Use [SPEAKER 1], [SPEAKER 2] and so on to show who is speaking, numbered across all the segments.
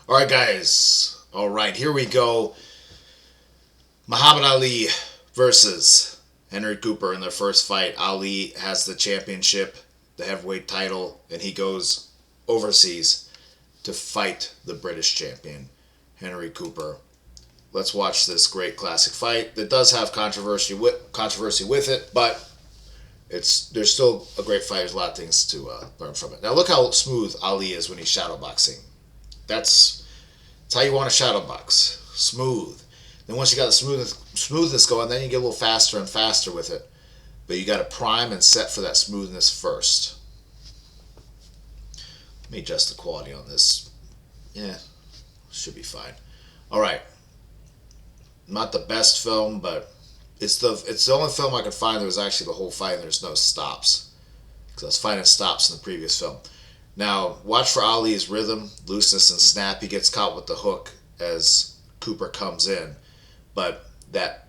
[SPEAKER 1] All right, guys. All right, here we go. Muhammad Ali versus Henry Cooper in their first fight. Ali has the championship, the heavyweight title, and he goes overseas to fight the British champion, Henry Cooper. Let's watch this great classic fight that does have controversy with it, but there's still a great fight. There's a lot of things to learn from it. Now look how smooth Ali is when he's shadowboxing. That's how you want to shadow box. Smooth. Then once you got the smoothness going, then you get a little faster and faster with it. But you got to prime and set for that smoothness first. Let me adjust the quality on this. Yeah, should be fine. All right. Not the best film, but it's the only film I could find that was actually the whole fight and there's no stops. Because I was finding stops in the previous film. Now, watch for Ali's rhythm, looseness, and snap. He gets caught with the hook as Cooper comes in. But that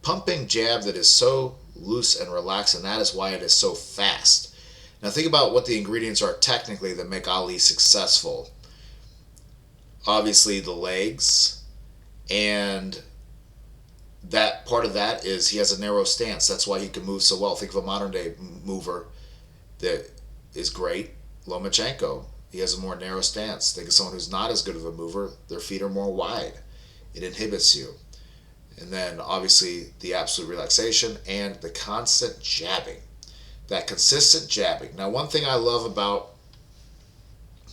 [SPEAKER 1] pumping jab that is so loose and relaxed, and that is why it is so fast. Now, think about what the ingredients are technically that make Ali successful. Obviously, the legs, and that part of that is he has a narrow stance. That's why he can move so well. Think of a modern day mover that is great. Lomachenko, he has a more narrow stance. Think of someone who's not as good of a mover. Their feet are more wide. It inhibits you. And then obviously the absolute relaxation and the constant jabbing. That consistent jabbing. Now, one thing I love about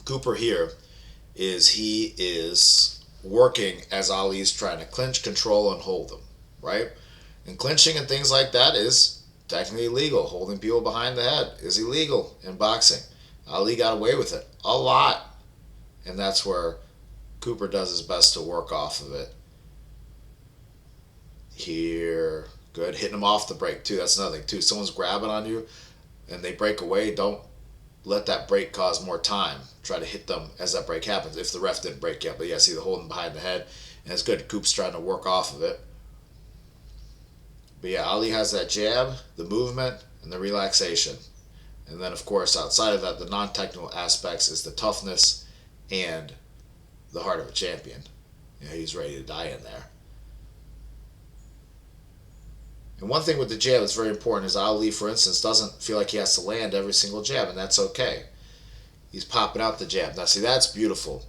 [SPEAKER 1] Cooper here is he is working as Ali's trying to clinch, control, and hold him, right? And clinching and things like that is technically illegal. Holding people behind the head is illegal in boxing. Ali got away with it a lot. And that's where Cooper does his best to work off of it. Here. Good. Hitting him off the break, too. That's another thing, too. Someone's grabbing on you and they break away. Don't let that break cause more time. Try to hit them as that break happens, if the ref didn't break yet. But yeah, see the holding behind the head. And it's good. Coop's trying to work off of it. But yeah, Ali has that jab, the movement, and the relaxation. And then, of course, outside of that, the non-technical aspects is the toughness and the heart of a champion. You know, he's ready to die in there. And one thing with the jab that's very important is Ali, for instance, doesn't feel like he has to land every single jab, and that's okay. He's popping out the jab. Now, see, that's beautiful.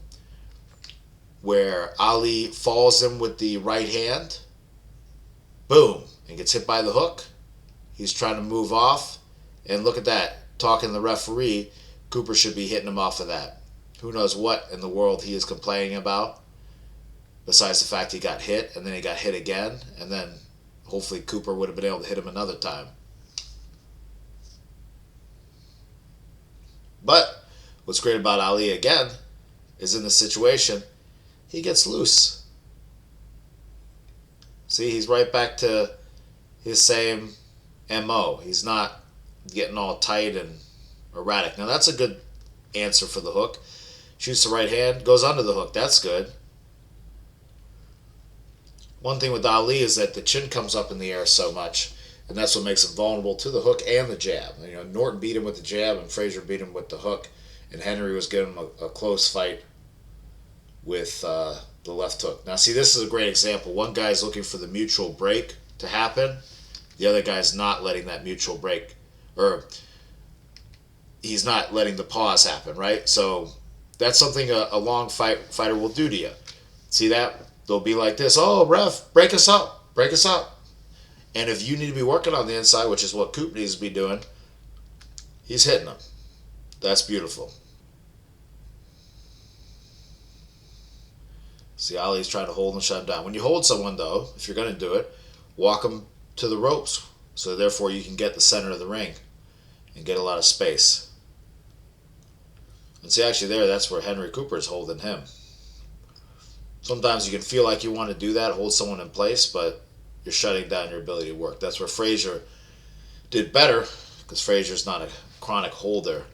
[SPEAKER 1] Where Ali falls him with the right hand, boom, and gets hit by the hook. He's trying to move off, and look at that. Talking to the referee, Cooper should be hitting him off of that. Who knows what in the world he is complaining about, besides the fact he got hit, and then he got hit again, and then hopefully Cooper would have been able to hit him another time. But what's great about Ali, again, is in the situation, he gets loose. See, he's right back to his same MO. He's not getting all tight and erratic. Now, that's a good answer for the hook. Shoots the right hand, goes under the hook. That's good. One thing with Ali is that the chin comes up in the air so much, and that's what makes him vulnerable to the hook and the jab. You know, Norton beat him with the jab, and Frazier beat him with the hook, and Henry was giving him a close fight with the left hook. Now, see, this is a great example. One guy's looking for the mutual break to happen. The other guy's not letting that mutual break, or he's not letting the pause happen, right? So that's something a long fighter will do to you. See that? They'll be like this, oh, ref, break us up, break us up. And if you need to be working on the inside, which is what Coop needs to be doing, he's hitting them. That's beautiful. See, Ali's trying to hold and shut him down. When you hold someone, though, if you're going to do it, walk them to the ropes. So therefore you can get the center of the ring and get a lot of space. And see, actually there, that's where Henry Cooper is holding him. Sometimes you can feel like you want to do that, hold someone in place, but you're shutting down your ability to work. That's where Frazier did better, because Frazier's not a chronic holder.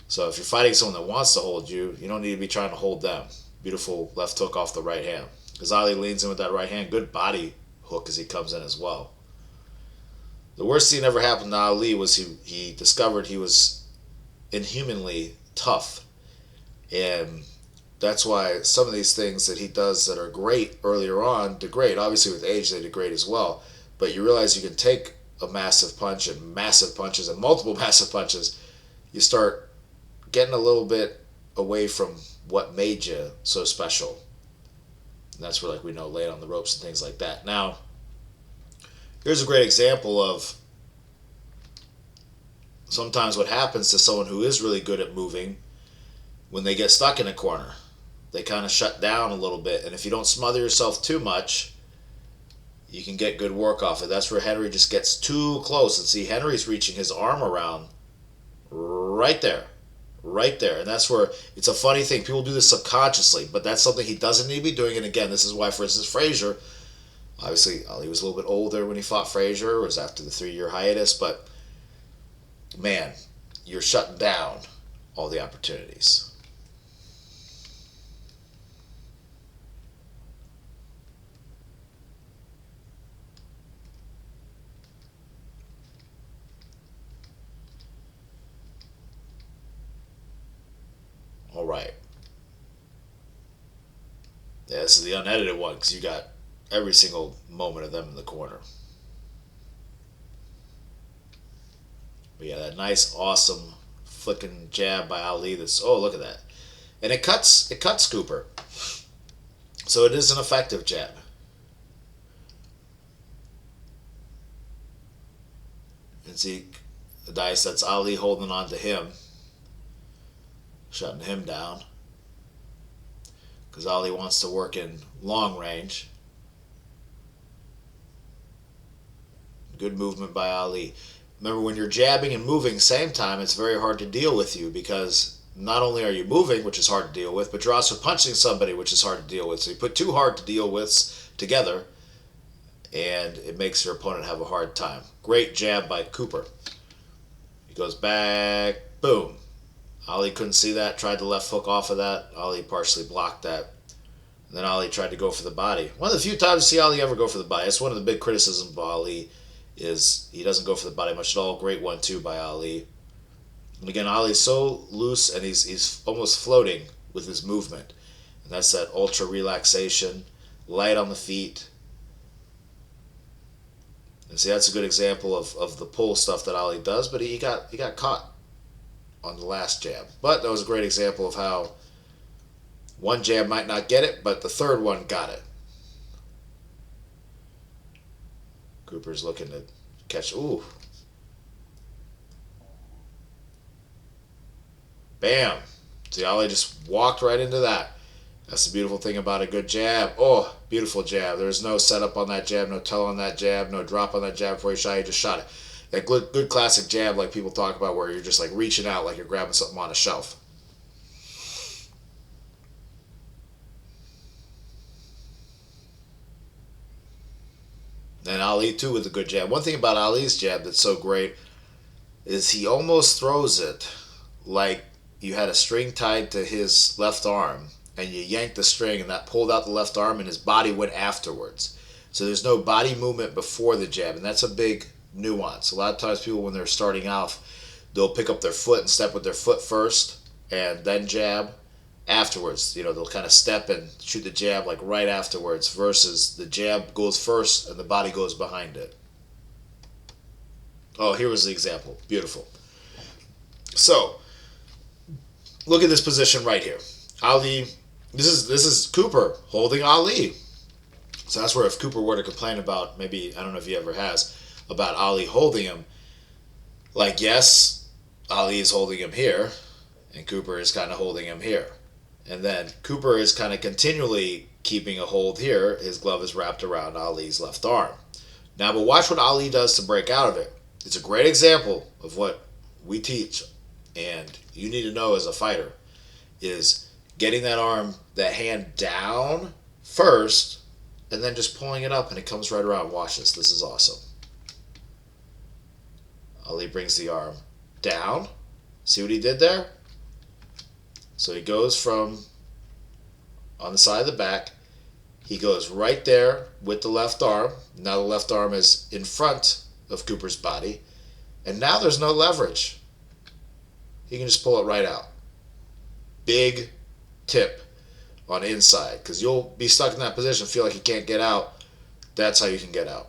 [SPEAKER 1] So if you're fighting someone that wants to hold you, you don't need to be trying to hold them. Beautiful left hook off the right hand. Because Ali leans in with that right hand. Good body hook as he comes in as well. The worst thing that ever happened to Ali was he discovered he was inhumanly tough. And that's why some of these things that he does that are great earlier on degrade. Obviously, with age, they degrade as well. But you realize you can take a massive punch and massive punches and multiple massive punches. You start getting a little bit away from what made you so special. And that's where, like, we know, laying on the ropes and things like that. Now, here's a great example of sometimes what happens to someone who is really good at moving when they get stuck in a corner. They kind of shut down a little bit. And if you don't smother yourself too much, you can get good work off it. That's where Henry just gets too close. And see, Henry's reaching his arm around right there. Right there. And that's where it's a funny thing. People do this subconsciously, but that's something he doesn't need to be doing. And again, this is why, for instance, Frazier, obviously, Ali was a little bit older when he fought Frazier. It was after the 3-year hiatus. But, man, you're shutting down all the opportunities. All right. Yeah, this is the unedited one because you got every single moment of them in the corner. But yeah, that nice, awesome flicking jab by Ali. That's, oh, look at that, and it cuts Cooper. So it is an effective jab. And see, the dice, that's Ali holding on to him, shutting him down. Because Ali wants to work in long range. Good movement by Ali. Remember, when you're jabbing and moving same time, it's very hard to deal with you because not only are you moving, which is hard to deal with, but you're also punching somebody, which is hard to deal with. So you put two hard to deal with together, and it makes your opponent have a hard time. Great jab by Cooper. He goes back, boom. Ali couldn't see that, tried the left hook off of that. Ali partially blocked that. And then Ali tried to go for the body. One of the few times you see Ali ever go for the body. That's one of the big criticisms of Ali, is he doesn't go for the body much at all. Great one, too, by Ali. And again, Ali's so loose, and he's almost floating with his movement. And that's that ultra relaxation, light on the feet. And see, that's a good example of the pull stuff that Ali does, but he got caught on the last jab. But that was a great example of how one jab might not get it, but the third one got it. Cooper's looking to catch. Ooh. Bam. See, Ali just walked right into that. That's the beautiful thing about a good jab. Oh, beautiful jab. There's no setup on that jab, no tell on that jab, no drop on that jab before you shot. You just shot it. That good classic jab like people talk about, where you're just like reaching out like you're grabbing something on a shelf. And Ali too with a good jab. One thing about Ali's jab that's so great is he almost throws it like you had a string tied to his left arm and you yanked the string and that pulled out the left arm and his body went afterwards. So there's no body movement before the jab, and that's a big nuance. A lot of times people, when they're starting off, they'll pick up their foot and step with their foot first and then jab afterwards. You know, they'll kind of step and shoot the jab like right afterwards, versus the jab goes first and the body goes behind it. Oh, here was the example. Beautiful. So, look at this position right here. Ali, this is Cooper holding Ali. So that's where, if Cooper were to complain about, maybe, I don't know if he ever has, about Ali holding him, like, yes, Ali is holding him here, and Cooper is kind of holding him here. And then Cooper is kind of continually keeping a hold here. His glove is wrapped around Ali's left arm. Now, but watch what Ali does to break out of it. It's a great example of what we teach, and you need to know as a fighter, is getting that arm, that hand down first, and then just pulling it up, and it comes right around. Watch this. This is awesome. Ali brings the arm down. See what he did there? So he goes from on the side of the back. He goes right there with the left arm. Now the left arm is in front of Cooper's body. And now there's no leverage. He can just pull it right out. Big tip. on inside, because you'll be stuck in that position, feel like you can't get out. That's how you can get out.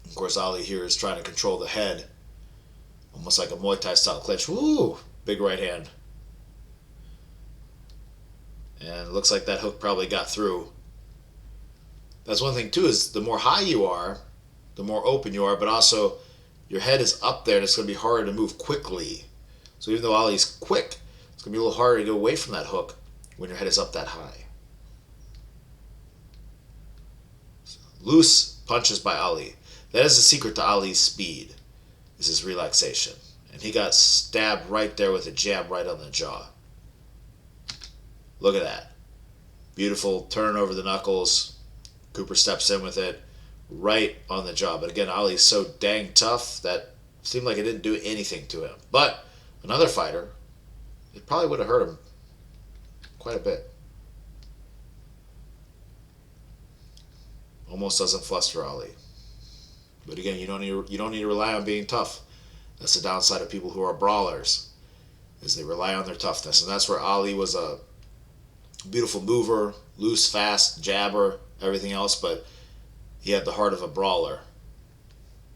[SPEAKER 1] Of course, Ali here is trying to control the head, almost like a Muay Thai style clinch. Woo! Big right hand. And it looks like that hook probably got through. That's one thing too, is the more high you are, the more open you are, but also your head is up there and it's going to be harder to move quickly. So even though Ali's quick, it's going to be a little harder to get away from that hook when your head is up that high. So, loose punches by Ali. That is the secret to Ali's speed, is his relaxation. And he got stabbed right there with a jab right on the jaw. Look at that. Beautiful turn over the knuckles. Cooper steps in with it right on the jaw. But again, Ali's so dang tough that seemed like it didn't do anything to him. But another fighter, it probably would have hurt him quite a bit. Almost doesn't fluster Ali. But again, you don't need to rely on being tough. That's the downside of people who are brawlers, is they rely on their toughness. And that's where Ali was a beautiful mover, loose, fast, jabber, everything else, but he had the heart of a brawler,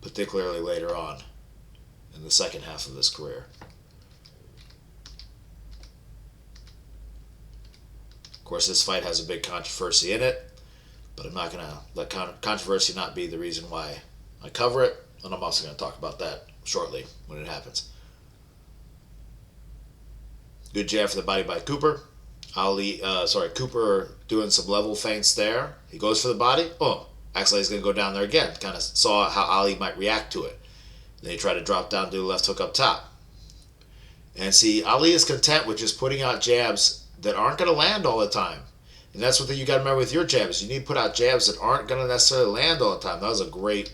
[SPEAKER 1] particularly later on in the second half of his career. Of course, this fight has a big controversy in it, but I'm not going to let controversy not be the reason why I cover it, and I'm also going to talk about that shortly when it happens. Good jab for the body by Cooper. Cooper doing some level feints there. He goes for the body. Oh, actually he's going to go down there again. Kind of saw how Ali might react to it. Then he tried to drop down, do a left hook up top. And see, Ali is content with just putting out jabs that aren't going to land all the time. And that's what you got to remember with your jabs. You need to put out jabs that aren't going to necessarily land all the time. That was a great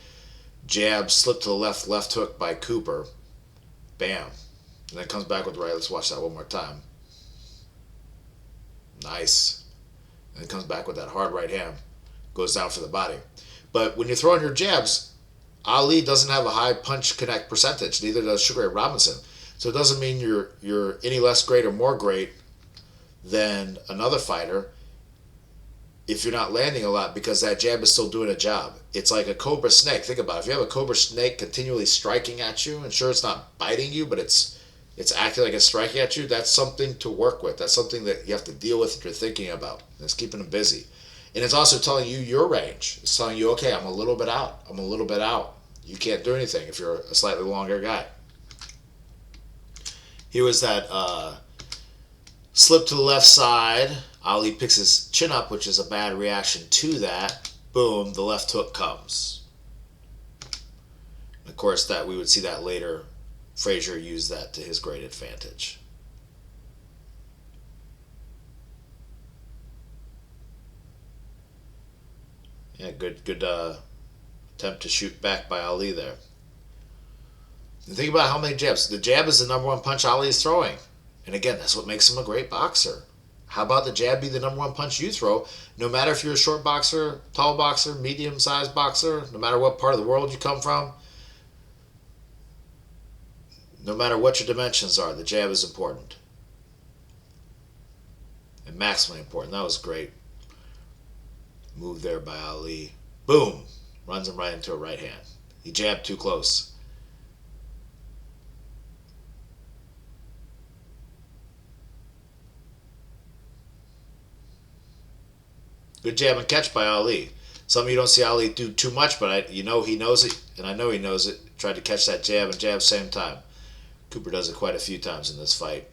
[SPEAKER 1] jab, slip to the left hook by Cooper. Bam. And then comes back with the right. Let's watch that one more time. Nice. And then comes back with that hard right hand. Goes down for the body. But when you're throwing your jabs, Ali doesn't have a high punch connect percentage. Neither does Sugar Ray Robinson. So it doesn't mean you're any less great or more great than another fighter if you're not landing a lot, because that jab is still doing a job. It's like a cobra snake. Think about it. If you have a cobra snake continually striking at you, and sure, it's not biting you, but it's acting like it's striking at you, that's something to work with. That's something that you have to deal with that you're thinking about. And it's keeping them busy. And it's also telling you your range. It's telling you, okay, I'm a little bit out. I'm a little bit out. You can't do anything if you're a slightly longer guy. Here was that slip to the left side. Ali picks his chin up, which is a bad reaction to that. Boom, the left hook comes. Of course, that we would see that later. Frazier used that to his great advantage. Yeah, good attempt to shoot back by Ali there. And think about how many jabs. The jab is the number one punch Ali is throwing. And again, that's what makes him a great boxer. How about the jab be the number one punch you throw? No matter if you're a short boxer, tall boxer, medium-sized boxer, no matter what part of the world you come from, no matter what your dimensions are, the jab is important. And maximally important. That was great. Move there by Ali. Boom! Runs him right into a right hand. He jabbed too close. Good jab and catch by Ali. Some of you don't see Ali do too much, but he knows it, and I know he knows it. Tried to catch that jab and jab same time. Cooper does it quite a few times in this fight.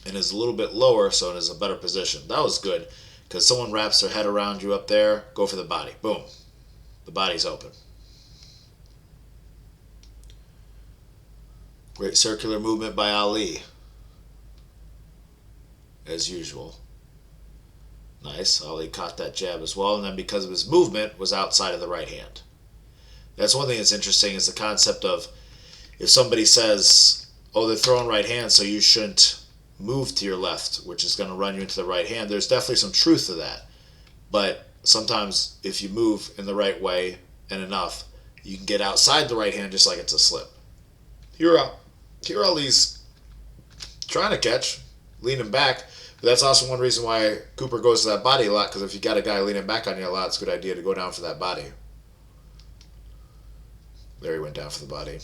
[SPEAKER 1] And is a little bit lower, so it is a better position. That was good, because someone wraps their head around you up there, go for the body. Boom. The body's open. Great circular movement by Ali. As usual. Nice. Ali caught that jab as well, and then because of his movement, was outside of the right hand. That's one thing that's interesting, is the concept of if somebody says, oh, they're throwing right hand, so you shouldn't move to your left, which is going to run you into the right hand. There's definitely some truth to that. But sometimes if you move in the right way and enough, you can get outside the right hand just like it's a slip. Here Ali's trying to catch, leaning back, That's also one reason why Cooper goes to that body a lot, because if you got a guy leaning back on you a lot, it's a good idea to go down for that body. There he went down for the body.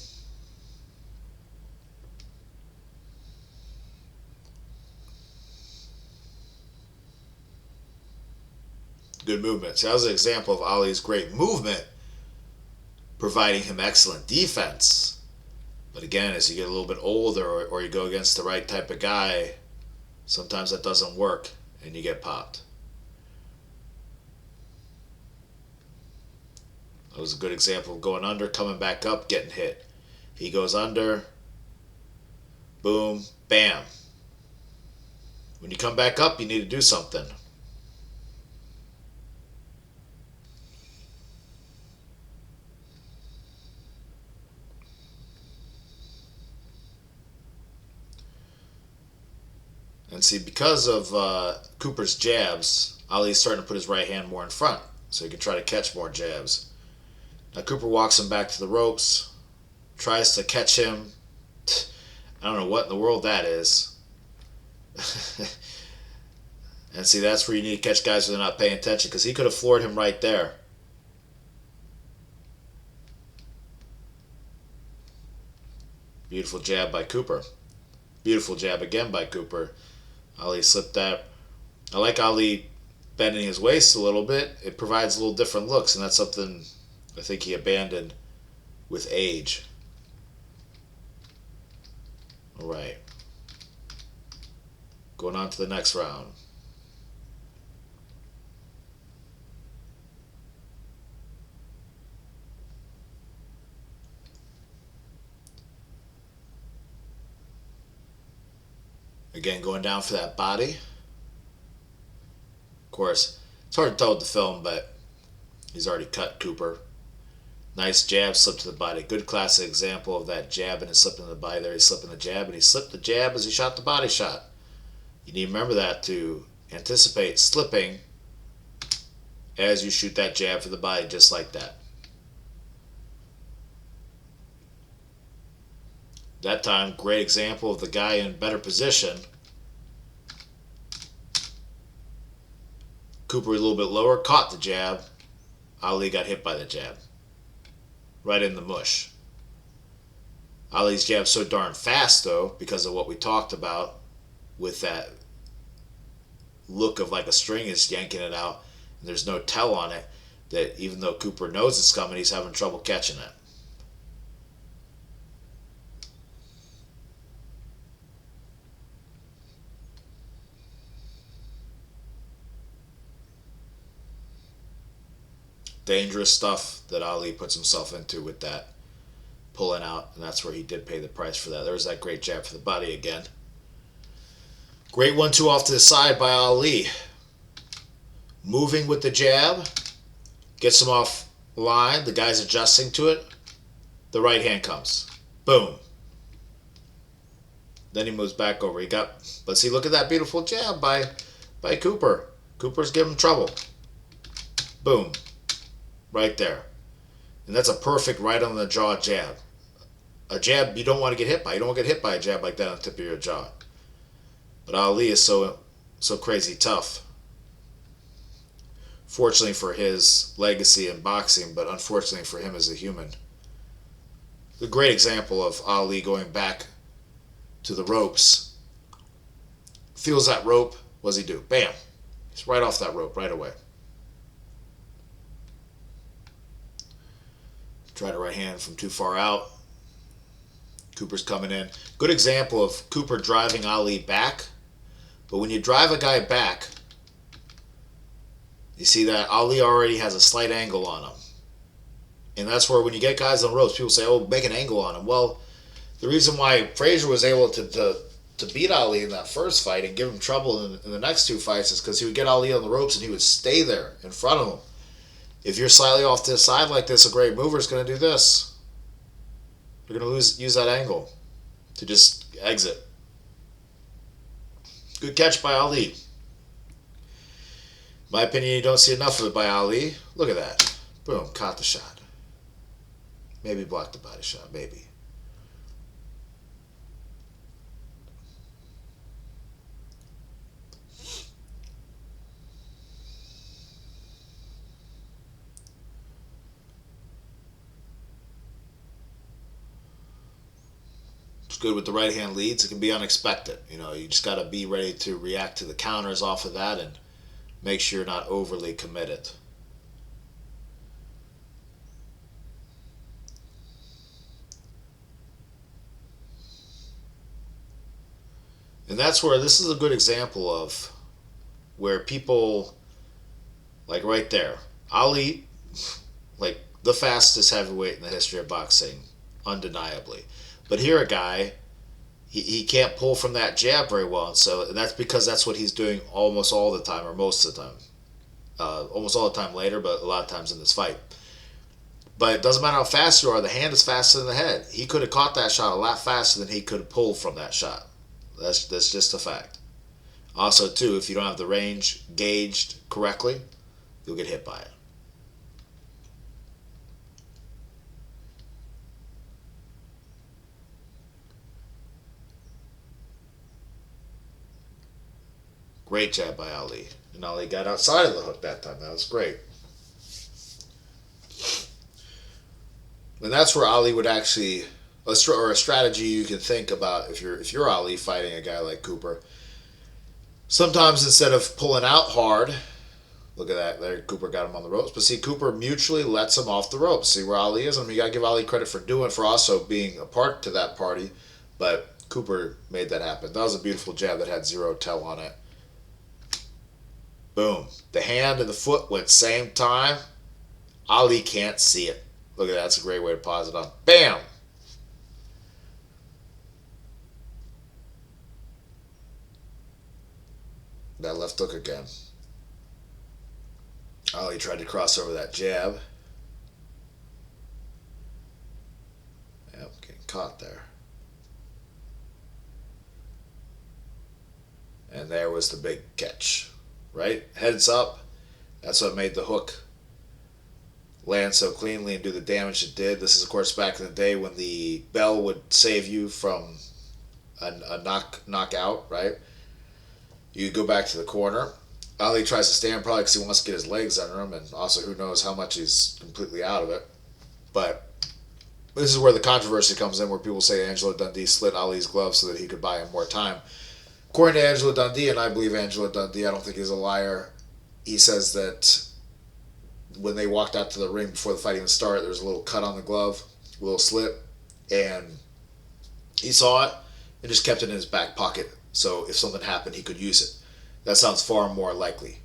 [SPEAKER 1] Good movement. So that was an example of Ali's great movement, providing him excellent defense. But again, as you get a little bit older, or you go against the right type of guy, sometimes that doesn't work and you get popped. That was a good example of going under, coming back up, getting hit. He goes under, boom, bam. When you come back up, you need to do something. And see, because of Cooper's jabs, Ali's starting to put his right hand more in front, so he can try to catch more jabs. Now Cooper walks him back to the ropes, tries to catch him. I don't know what in the world that is. And see, that's where you need to catch guys when they're not paying attention, because he could have floored him right there. Beautiful jab by Cooper. Beautiful jab again by Cooper. Ali slipped that. I like Ali bending his waist a little bit. It provides a little different looks, and that's something I think he abandoned with age. All right. Going on to the next round. Again, going down for that body. Of course, it's hard to tell with the film, but he's already cut Cooper. Nice jab, slip to the body. Good classic example of that jab and slipping the body there. He's slipping the jab, and he slipped the jab as he shot the body shot. You need to remember that to anticipate slipping as you shoot that jab for the body, just like that. That time, great example of the guy in better position. Cooper a little bit lower, caught the jab. Ali got hit by the jab. Right in the mush. Ali's jab's so darn fast, though, because of what we talked about with that look of like a string is yanking it out, and there's no tell on it, that even though Cooper knows it's coming, he's having trouble catching it. Dangerous stuff that Ali puts himself into with that pulling out, and that's where he did pay the price for that. There was that great jab for the body again. Great 1-2 off to the side by Ali. Moving with the jab, gets him off line. The guy's adjusting to it. The right hand comes. Boom. Then he moves back over. But see, look at that beautiful jab by Cooper. Cooper's giving him trouble. Boom. Right there. And that's a perfect right on the jaw jab. A jab you don't want to get hit by. You don't want to get hit by a jab like that on the tip of your jaw. But Ali is so crazy tough. Fortunately for his legacy in boxing, but unfortunately for him as a human. A great example of Ali going back to the ropes. Feels that rope. What does he do? Bam. He's right off that rope right away. Tried a right hand from too far out. Cooper's coming in. Good example of Cooper driving Ali back. But when you drive a guy back, you see that Ali already has a slight angle on him. And that's where when you get guys on ropes, people say, oh, make an angle on him. Well, the reason why Frazier was able to beat Ali in that first fight and give him trouble in the next two fights is because he would get Ali on the ropes and he would stay there in front of him. If you're slightly off to the side like this, a great mover is going to do this. You're going to use that angle to just exit. Good catch by Ali. In my opinion, you don't see enough of it by Ali. Look at that. Boom, caught the shot. Maybe blocked the body shot, maybe. good with the right hand leads. It can be unexpected. You just got to be ready to react to the counters off of that and make sure you're not overly committed. And that's where this is a good example of where people, like right there, Ali, like the fastest heavyweight in the history of boxing, undeniably. But here a guy, he can't pull from that jab very well, and that's because that's what he's doing almost all the time, or most of the time. Almost all the time later, but a lot of times in this fight. But it doesn't matter how fast you are, the hand is faster than the head. He could have caught that shot a lot faster than he could have pulled from that shot. That's just a fact. Also, too, if you don't have the range gauged correctly, you'll get hit by it. Great jab by Ali. And Ali got outside of the hook that time. That was great. And that's where Ali would actually, or a strategy you can think about if you're Ali fighting a guy like Cooper. Sometimes instead of pulling out hard, look at that, there Cooper got him on the ropes. But see, Cooper mutually lets him off the ropes. See where Ali is? I mean, you got to give Ali credit for also being a part to that party. But Cooper made that happen. That was a beautiful jab that had zero tell on it. Boom. The hand and the foot went same time. Ali can't see it. Look at that. That's a great way to pause it on. Bam! That left hook again. Ali tried to cross over that jab. Yep, getting caught there. And there was the big catch. Right? Heads up. That's what made the hook land so cleanly and do the damage it did. This is, of course, back in the day when the bell would save you from a knockout, right? You go back to the corner. Ali tries to stand probably because he wants to get his legs under him, and also who knows how much he's completely out of it. But this is where the controversy comes in, where people say Angelo Dundee slit Ali's glove so that he could buy him more time. According to Angelo Dundee, and I believe Angelo Dundee, I don't think he's a liar, he says that when they walked out to the ring before the fight even started, there was a little cut on the glove, a little slit, and he saw it and just kept it in his back pocket so if something happened, he could use it. That sounds far more likely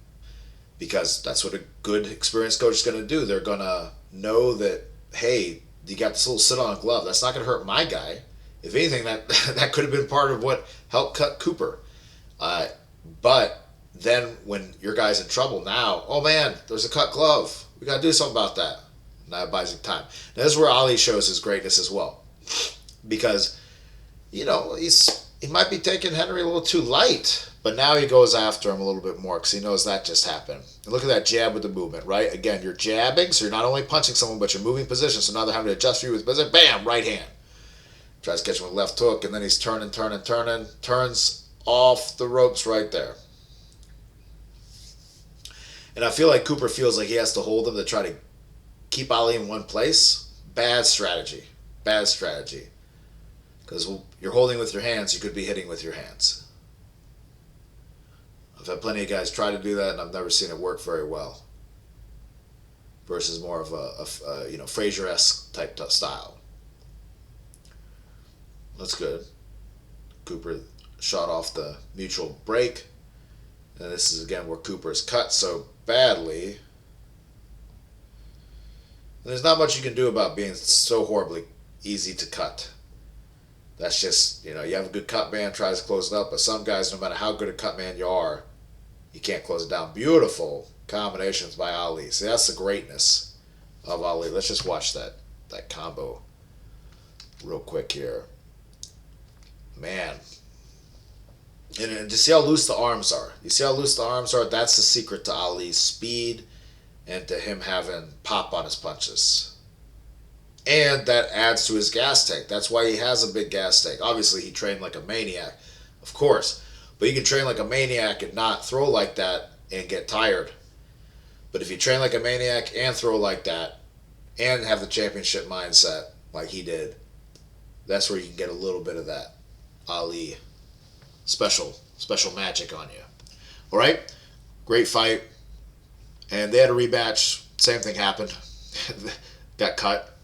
[SPEAKER 1] because that's what a good experienced coach is going to do. They're going to know that, hey, you got this little sit on a glove. That's not going to hurt my guy. If anything, that could have been part of what helped cut Cooper. But then when your guy's in trouble now, oh man, there's a cut glove. We got to do something about that. And that buys him time. Now, this is where Ali shows his greatness as well. Because, he might be taking Henry a little too light. But now he goes after him a little bit more because he knows that just happened. And look at that jab with the movement, right? Again, you're jabbing, so you're not only punching someone, but you're moving position. So now they're having to adjust for you with position. Bam, right hand. Tries to catch him with left hook, and then he's turning, turns off the ropes right there. And I feel like Cooper feels like he has to hold him to try to keep Ali in one place. Bad strategy. Because you're holding with your hands, you could be hitting with your hands. I've had plenty of guys try to do that, and I've never seen it work very well. Versus more of a Frazier-esque type style. That's good. Cooper shot off the mutual break. And this is again where Cooper is cut so badly. And there's not much you can do about being so horribly easy to cut. That's just, you have a good cut man, tries to close it up, but some guys, no matter how good a cut man you are, you can't close it down. Beautiful combinations by Ali. See, that's the greatness of Ali. Let's just watch that combo real quick here. Man. And to see how loose the arms are. You see how loose the arms are? That's the secret to Ali's speed and to him having pop on his punches. And that adds to his gas tank. That's why he has a big gas tank. Obviously, he trained like a maniac, of course. But you can train like a maniac and not throw like that and get tired. But if you train like a maniac and throw like that and have the championship mindset like he did, That's where you can get a little bit of that Ali special magic on you. All right, great fight, and they had a rematch. Same thing happened. Got cut.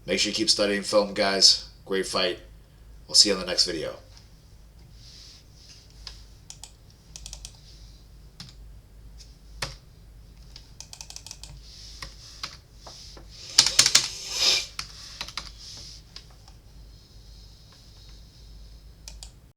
[SPEAKER 1] Make sure you keep studying film, guys. Great fight. We'll see you on the next video.